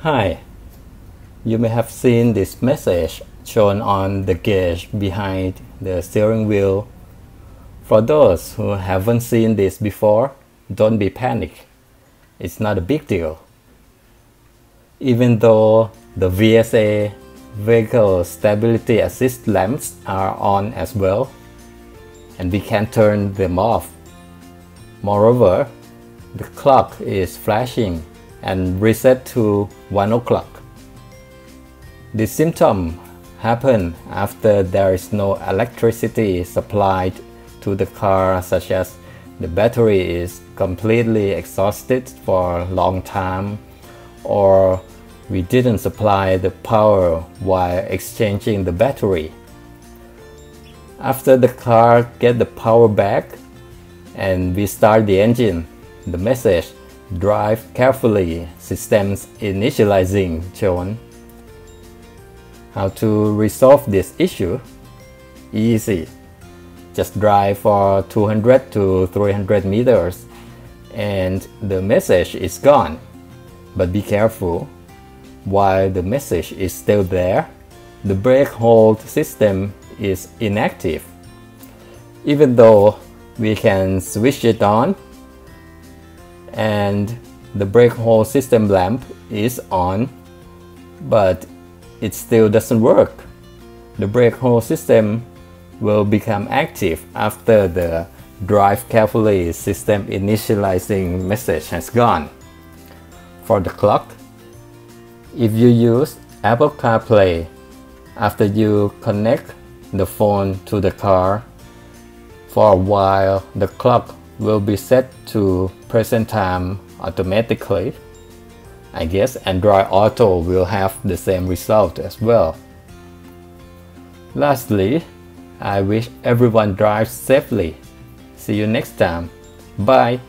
Hi, you may have seen this message shown on the gauge behind the steering wheel. For those who haven't seen this before, don't be panicked. It's not a big deal. Even though the VSA Vehicle Stability Assist lamps are on as well, and we can turn them off. Moreover, the clock is flashing and reset to 1 o'clock. The symptom happen after there is no electricity supplied to the car, such as the battery is completely exhausted for a long time, or we didn't supply the power while exchanging the battery. After the car gets the power back and we start the engine, the message "Drive carefully, systems initializing" shown. How to resolve this issue? Easy. Just drive for 200 to 300 meters and the message is gone. But be careful. While the message is still there, the brake hold system is inactive. Even though we can switch it on and the brake hold system lamp is on, but it still doesn't work. The brake hold system will become active after the "Drive carefully, system initializing" message has gone. For the clock, if you use Apple CarPlay, after you connect the phone to the car, for a while the clock will be set to present time automatically. I guess Android Auto will have the same result as well. Lastly, I wish everyone drives safely. See you next time. Bye.